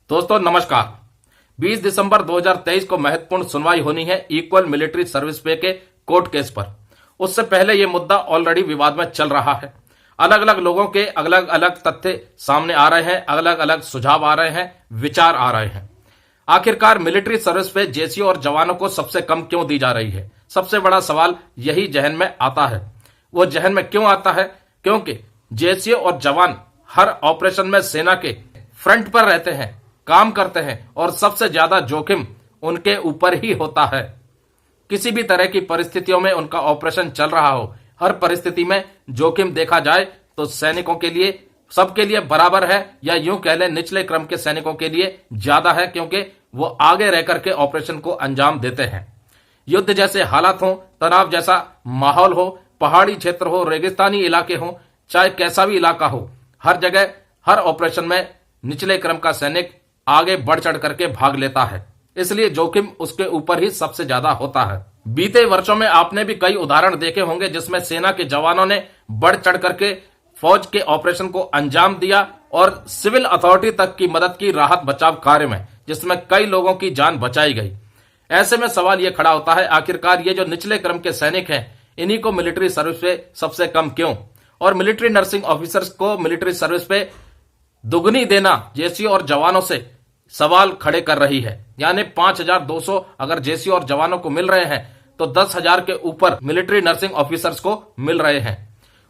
दोस्तों नमस्कार। 20 दिसंबर 2023 को महत्वपूर्ण सुनवाई होनी है इक्वल मिलिट्री सर्विस पे के कोर्ट केस पर। उससे पहले यह मुद्दा ऑलरेडी विवाद में चल रहा है। अलग अलग लोगों के अलग अलग तथ्य सामने आ रहे हैं, अलग अलग सुझाव आ रहे हैं, विचार आ रहे हैं। आखिरकार मिलिट्री सर्विस पे जेसी और जवानों को सबसे कम क्यों दी जा रही है? सबसे बड़ा सवाल यही जहन में आता है। वो जहन में क्यों आता है? क्योंकि जेसी और जवान हर ऑपरेशन में सेना के फ्रंट पर रहते हैं, काम करते हैं और सबसे ज्यादा जोखिम उनके ऊपर ही होता है। किसी भी तरह की परिस्थितियों में उनका ऑपरेशन चल रहा हो, हर परिस्थिति में जोखिम देखा जाए तो सैनिकों के लिए सबके लिए बराबर है, या यूं कह लें निचले क्रम के सैनिकों के लिए ज्यादा है, क्योंकि वो आगे रह करके ऑपरेशन को अंजाम देते हैं। युद्ध जैसे हालात हो, तनाव जैसा माहौल हो, पहाड़ी क्षेत्र हो, रेगिस्तानी इलाके हो, चाहे कैसा भी इलाका हो, हर जगह हर ऑपरेशन में निचले क्रम का सैनिक आगे बढ़ चढ़ करके भाग लेता है, इसलिए जोखिम उसके ऊपर ही सबसे ज्यादा होता है। बीते वर्षों में आपने भी कई उदाहरण देखे होंगे जिसमें सेना के जवानों ने बढ़ चढ़ करके फौज के ऑपरेशन को अंजाम दिया और सिविल अथॉरिटी तक की मदद की राहत बचाव कार्य में, जिसमें कई लोगों की जान बचाई गई। ऐसे में सवाल यह खड़ा होता है, आखिरकार ये जो निचले क्रम के सैनिक हैं, इन्हीं को मिलिट्री सर्विस पे सबसे कम क्यों? और मिलिट्री नर्सिंग ऑफिसर्स को मिलिट्री सर्विस पे दुगनी देना जेसी और जवानों से सवाल खड़े कर रही है। यानी 5,200 अगर जेसी और जवानों को मिल रहे हैं तो 10,000 के ऊपर मिलिट्री नर्सिंग ऑफिसर्स को मिल रहे हैं।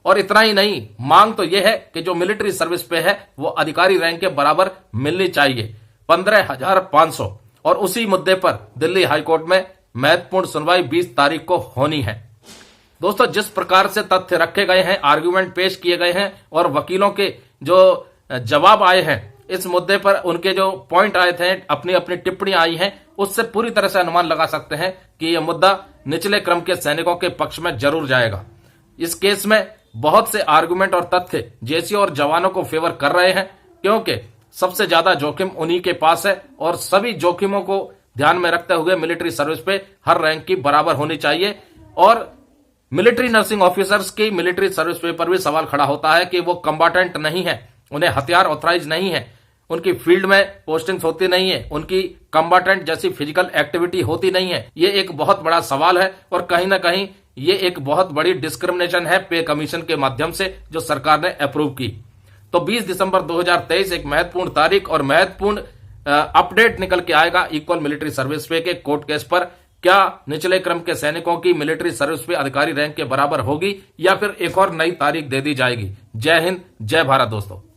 और इतना ही नहीं, मांग तो यह है कि जो मिलिट्री सर्विस पे है वो अधिकारी रैंक के बराबर मिलनी चाहिए, 15,500। और उसी मुद्दे पर दिल्ली हाईकोर्ट में महत्वपूर्ण सुनवाई 20 तारीख को होनी है। दोस्तों, जिस प्रकार से तथ्य रखे गए हैं, आर्ग्यूमेंट पेश किए गए हैं और वकीलों के जो जवाब आए हैं इस मुद्दे पर, उनके जो पॉइंट आए थे, अपनी अपनी टिप्पणी आई हैं, उससे पूरी तरह से अनुमान लगा सकते हैं कि यह मुद्दा निचले क्रम के सैनिकों के पक्ष में जरूर जाएगा। इस केस में बहुत से आर्गुमेंट और तथ्य जेसी और जवानों को फेवर कर रहे हैं, क्योंकि सबसे ज्यादा जोखिम उन्हीं के पास है और सभी जोखिमों को ध्यान में रखते हुए मिलिट्री सर्विस पे हर रैंक की बराबर होनी चाहिए। और मिलिट्री नर्सिंग ऑफिसर्स की मिलिट्री सर्विस पे पर भी सवाल खड़ा होता है कि वो कम्बाटेंट नहीं है, उन्हें हथियार ऑथराइज नहीं है, उनकी फील्ड में पोस्टिंग्स होती नहीं है, उनकी कम्बाटेंट जैसी फिजिकल एक्टिविटी होती नहीं है। ये एक बहुत बड़ा सवाल है और कहीं ना कहीं ये एक बहुत बड़ी डिस्क्रिमिनेशन है पे कमीशन के माध्यम से जो सरकार ने अप्रूव की। तो 20 दिसंबर 2023 एक महत्वपूर्ण तारीख और महत्वपूर्ण अपडेट निकल के आएगा इक्वल मिलिट्री सर्विस पे के कोर्ट केस पर। क्या निचले क्रम के सैनिकों की मिलिट्री सर्विस पे अधिकारी रैंक के बराबर होगी या फिर एक और नई तारीख दे दी जाएगी? जय हिंद, जय भारत दोस्तों।